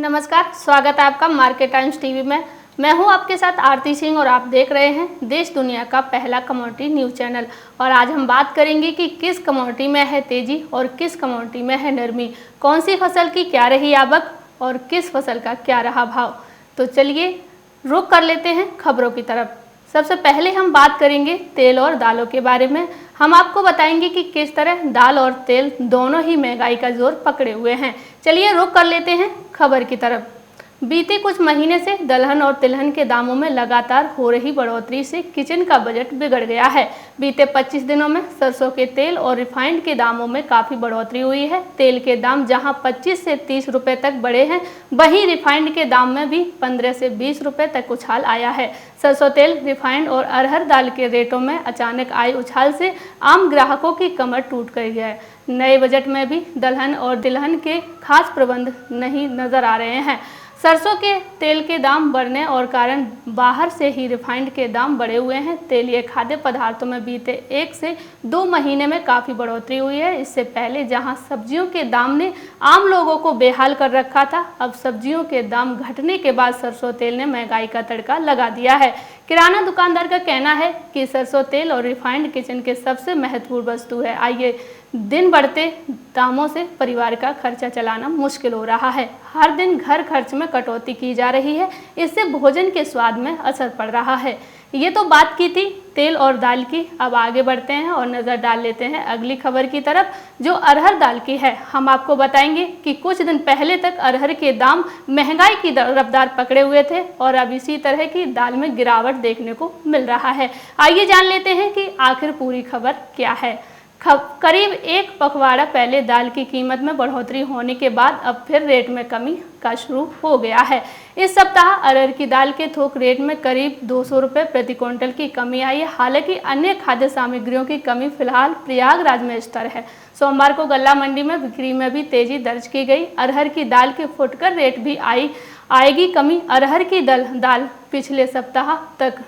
नमस्कार, स्वागत है आपका मार्केट टाइम्स टीवी में। मैं हूं आपके साथ आरती सिंह और आप देख रहे हैं देश दुनिया का पहला कमोडिटी न्यूज़ चैनल। और आज हम बात करेंगे कि किस कमोडिटी में है तेजी और किस कमोडिटी में है नरमी, कौन सी फसल की क्या रही आवक और किस फसल का क्या रहा भाव। तो चलिए रुख कर लेते हैं खबरों की तरफ। सबसे पहले हम बात करेंगे तेल और दालों के बारे में। हम आपको बताएंगे कि किस तरह दाल और तेल दोनों ही महंगाई का जोर पकड़े हुए हैं। चलिए रुख कर लेते हैं खबर की तरफ। बीते कुछ महीने से दलहन और तिलहन के दामों में लगातार हो रही बढ़ोतरी से किचन का बजट बिगड़ गया है। बीते 25 दिनों में सरसों के तेल और रिफाइंड के दामों में काफ़ी बढ़ोतरी हुई है। तेल के दाम जहां 25 से 30 रुपए तक बढ़े हैं, वहीं रिफाइंड के दाम में भी 15 से 20 रुपए तक उछाल आया है। सरसों तेल, रिफाइंड और अरहर दाल के रेटों में अचानक आए उछाल से आम ग्राहकों की कमर टूट गई है। नए बजट में भी दलहन और तिलहन के खास प्रबंध नहीं नजर आ रहे हैं। सरसों के तेल के दाम बढ़ने और कारण बाहर से ही रिफाइंड के दाम बढ़े हुए हैं। तेलीय खाद्य पदार्थों में बीते 1 से 2 महीने में काफ़ी बढ़ोतरी हुई है। इससे पहले जहां सब्जियों के दाम ने आम लोगों को बेहाल कर रखा था, अब सब्जियों के दाम घटने के बाद सरसों तेल ने महंगाई का तड़का लगा दिया है। किराना दुकानदार का कहना है कि सरसों तेल और रिफाइंड किचन के सबसे महत्वपूर्ण वस्तु है। आइए, दिन बढ़ते दामों से परिवार का खर्चा चलाना मुश्किल हो रहा है। हर दिन घर खर्च में कटौती की जा रही है, इससे भोजन के स्वाद में असर पड़ रहा है। ये तो बात की थी तेल और दाल की। अब आगे बढ़ते हैं और नज़र डाल लेते हैं अगली खबर की तरफ, जो अरहर दाल की है। हम आपको बताएंगे कि कुछ दिन पहले तक अरहर के दाम महंगाई की रफ्तार पकड़े हुए थे और अब इसी तरह की दाल में गिरावट देखने को मिल रहा है। आइए जान लेते हैं कि आखिर पूरी खबर क्या है। करीब 1 पखवाड़ा पहले दाल की कीमत में बढ़ोतरी होने के बाद अब फिर रेट में कमी का शुरू हो गया है। इस सप्ताह अरहर की दाल के थोक रेट में करीब 200 रुपये प्रति क्विंटल की कमी आई है। हालांकि अन्य खाद्य सामग्रियों की कमी फिलहाल प्रयागराज में स्थिर है। सोमवार को गल्ला मंडी में बिक्री में भी तेजी दर्ज की गई। अरहर की दाल के फुटकर रेट भी आएगी कमी। अरहर की दाल पिछले सप्ताह तक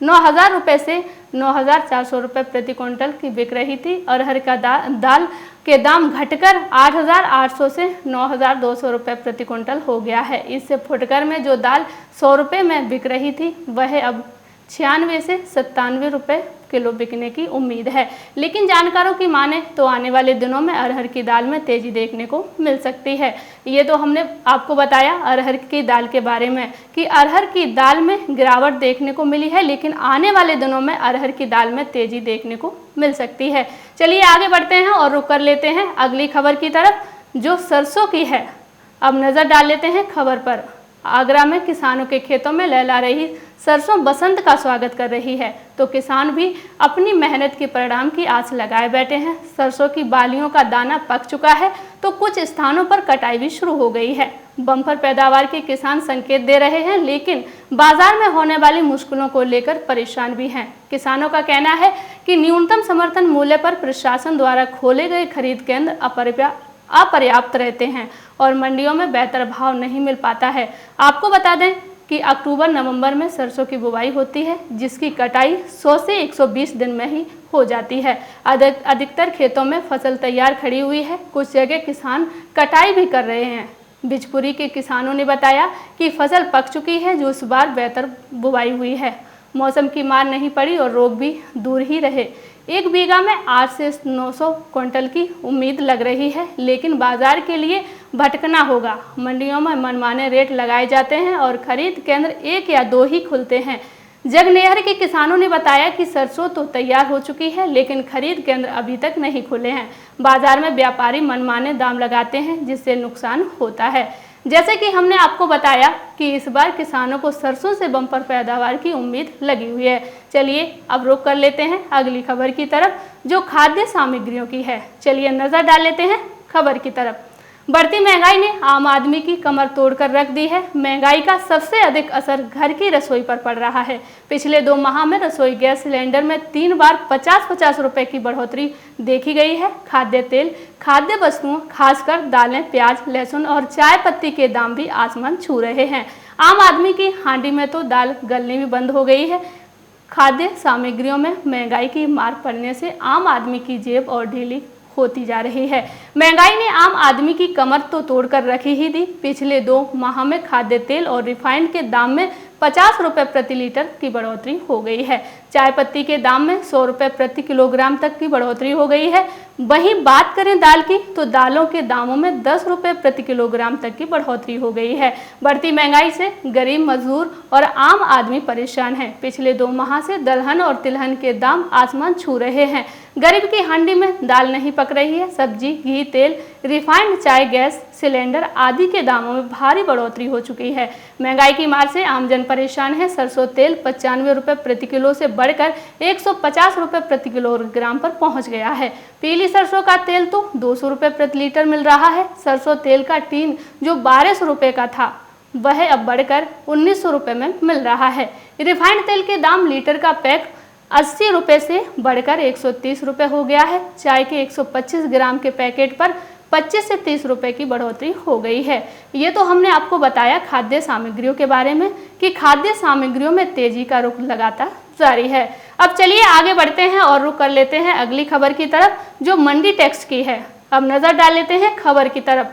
9,000 रुपये से 9,400 रुपये प्रति क्विंटल की बिक रही थी। अरहर का दाल के दाम घटकर 8,800 से 9,200 रुपये प्रति क्विंटल हो गया है। इससे फुटकर में जो दाल 100 रुपये में बिक रही थी, वह अब 96 से 97 रुपये किलो बिकने की उम्मीद है। लेकिन जानकारों की माने तो आने वाले दिनों में अरहर की दाल में तेजी देखने को मिल सकती है। ये तो हमने आपको बताया अरहर की दाल के बारे में कि अरहर की दाल में गिरावट देखने को मिली है, लेकिन आने वाले दिनों में अरहर की दाल में तेजी देखने को मिल सकती है। चलिए आगे बढ़ते हैं और रुक कर लेते हैं अगली खबर की तरफ, जो सरसों की है। अब नज़र डाल लेते हैं खबर पर। आगरा में किसानों के खेतों में लहरा रही सरसों बसंत का स्वागत कर रही है, तो किसान भी अपनी मेहनत के परिणाम की आस लगाए बैठे हैं। सरसों की बालियों का दाना पक चुका है, तो कुछ स्थानों पर कटाई भी शुरू हो गई है। बम्पर पैदावार के किसान संकेत दे रहे हैं, लेकिन बाजार में होने वाली मुश्किलों को लेकर परेशान भी हैं। किसानों का कहना है कि न्यूनतम समर्थन मूल्य पर प्रशासन द्वारा खोले गए खरीद केंद्र अपर्याप्त रहते हैं और मंडियों में बेहतर भाव नहीं मिल पाता है। आपको बता दें कि अक्टूबर-नवंबर में सरसों की बुवाई होती है, जिसकी कटाई 100 से 120 दिन में ही हो जाती है। अधिकतर खेतों में फसल तैयार खड़ी हुई है। कुछ जगह किसान कटाई भी कर रहे हैं। बिजपुरी के किसानों ने बताया कि फसल पक चुकी है, जो इस बार बेहतर बुवाई हुई है। मौसम की मार नहीं पड़ी और रोग भी दूर ही रहे। 1 बीघा में 8 से 900 क्विंटल की उम्मीद लग रही है, लेकिन बाजार के लिए भटकना होगा। मंडियों में मनमाने रेट लगाए जाते हैं और खरीद केंद्र 1 या 2 ही खुलते हैं। जगनेहर के किसानों ने बताया कि सरसों तो तैयार हो चुकी है, लेकिन खरीद केंद्र अभी तक नहीं खुले हैं। बाजार में व्यापारी मनमाने दाम लगाते हैं, जिससे नुकसान होता है। जैसे कि हमने आपको बताया कि इस बार किसानों को सरसों से बम्पर पैदावार की उम्मीद लगी हुई है। चलिए अब रुक कर लेते हैं अगली खबर की तरफ, जो खाद्य सामग्रियों की है। चलिए नज़र डाल लेते हैं खबर की तरफ। बढ़ती महंगाई ने आम आदमी की कमर तोड़कर रख दी है। महंगाई का सबसे अधिक असर घर की रसोई पर पड़ रहा है। पिछले 2 माह में रसोई गैस सिलेंडर में 3 बार 50-50 रुपये की बढ़ोतरी देखी गई है। खाद्य तेल, खाद्य वस्तुओं, खासकर दालें, प्याज, लहसुन और चाय पत्ती के दाम भी आसमान छू रहे हैं। आम आदमी की हांडी में तो दाल गलनी भी बंद हो गई है। खाद्य सामग्रियों में महंगाई की मार पड़ने से आम आदमी की जेब और ढीली होती जा रही है। महंगाई ने आम आदमी की कमर तो तोड़ कर रखी ही दी। पिछले 2 माह में खाद्य तेल और रिफाइंड के दाम में 50 रुपए प्रति लीटर की बढ़ोतरी हो गई है। चाय पत्ती के दाम में 100 रुपए प्रति किलोग्राम तक की बढ़ोतरी हो गई है। वहीं बात करें दाल की, तो दालों के दामों में 10 रुपए प्रति किलोग्राम तक की बढ़ोतरी हो गई है। बढ़ती महंगाई से गरीब, मजदूर और आम आदमी परेशान है। पिछले 2 माह से दलहन और तिलहन के दाम आसमान छू रहे हैं। गरीब की हांडी में दाल नहीं पक रही है। सब्जी, घी, तेल, रिफाइंड, चाय, गैस सिलेंडर आदि के दामों में भारी बढ़ोतरी हो चुकी है। महंगाई की मार से आमजन परेशान है। सरसों तेल 95 रुपए प्रति किलो से बढ़कर 150 रुपए प्रति किलोग्राम पर पहुंच गया है। पीली सरसों का तेल तो 200 रुपए प्रति लीटर मिल रहा है। सरसों तेल का टीन जो 1200 रुपए का था, वह अब बढ़कर 1900 रुपए में मिल रहा है। रिफाइंड तेल के दाम लीटर का पैक 80 रुपए से बढ़कर 130 रुपए हो गया है। चाय के 125 ग्राम के पैकेट पर 25 से 30 रुपए की बढ़ोतरी हो गई है। ये तो हमने आपको बताया खाद्य सामग्रियों के बारे में कि खाद्य सामग्रियों में तेजी का रुख लगातार जारी है। अब चलिए आगे बढ़ते हैं और रुख कर लेते हैं अगली खबर की तरफ, जो मंडी टैक्स की है। अब नजर डाल लेते हैं खबर की तरफ।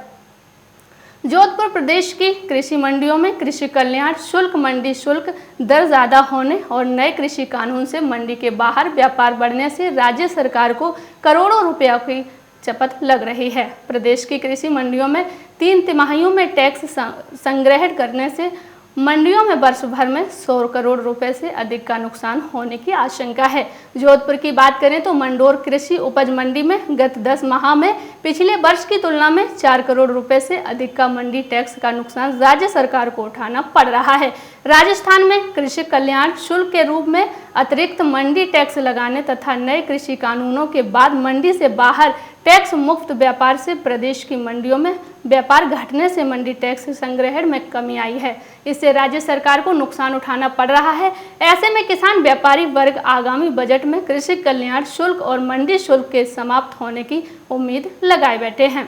जोधपुर प्रदेश की कृषि मंडियों में कृषि कल्याण शुल्क, मंडी शुल्क दर ज्यादा होने और नए कृषि कानून से मंडी के बाहर व्यापार बढ़ने से राज्य सरकार को करोड़ों रुपया की चपत लग रही है। प्रदेश की कृषि मंडियों में 3 तिमाहियों में टैक्स संग्रह करने से मंडियों में वर्ष भर में 100 करोड़ रुपए से अधिक का नुकसान होने की आशंका है। जोधपुर की बात करें तो मंडोर कृषि उपज मंडी में गत 10 माह में पिछले वर्ष की तुलना में 4 करोड़ रुपए से अधिक का मंडी टैक्स का नुकसान राज्य सरकार को उठाना पड़ रहा है। राजस्थान में कृषि कल्याण शुल्क के रूप में अतिरिक्त मंडी टैक्स लगाने तथा नए कृषि कानूनों के बाद मंडी से बाहर टैक्स मुक्त व्यापार से प्रदेश की मंडियों में व्यापार घटने से मंडी टैक्स संग्रहण में कमी आई है। इससे राज्य सरकार को नुकसान उठाना पड़ रहा है। ऐसे में किसान व्यापारी वर्ग आगामी बजट में कृषि कल्याण शुल्क और मंडी शुल्क के समाप्त होने की उम्मीद लगाए बैठे हैं।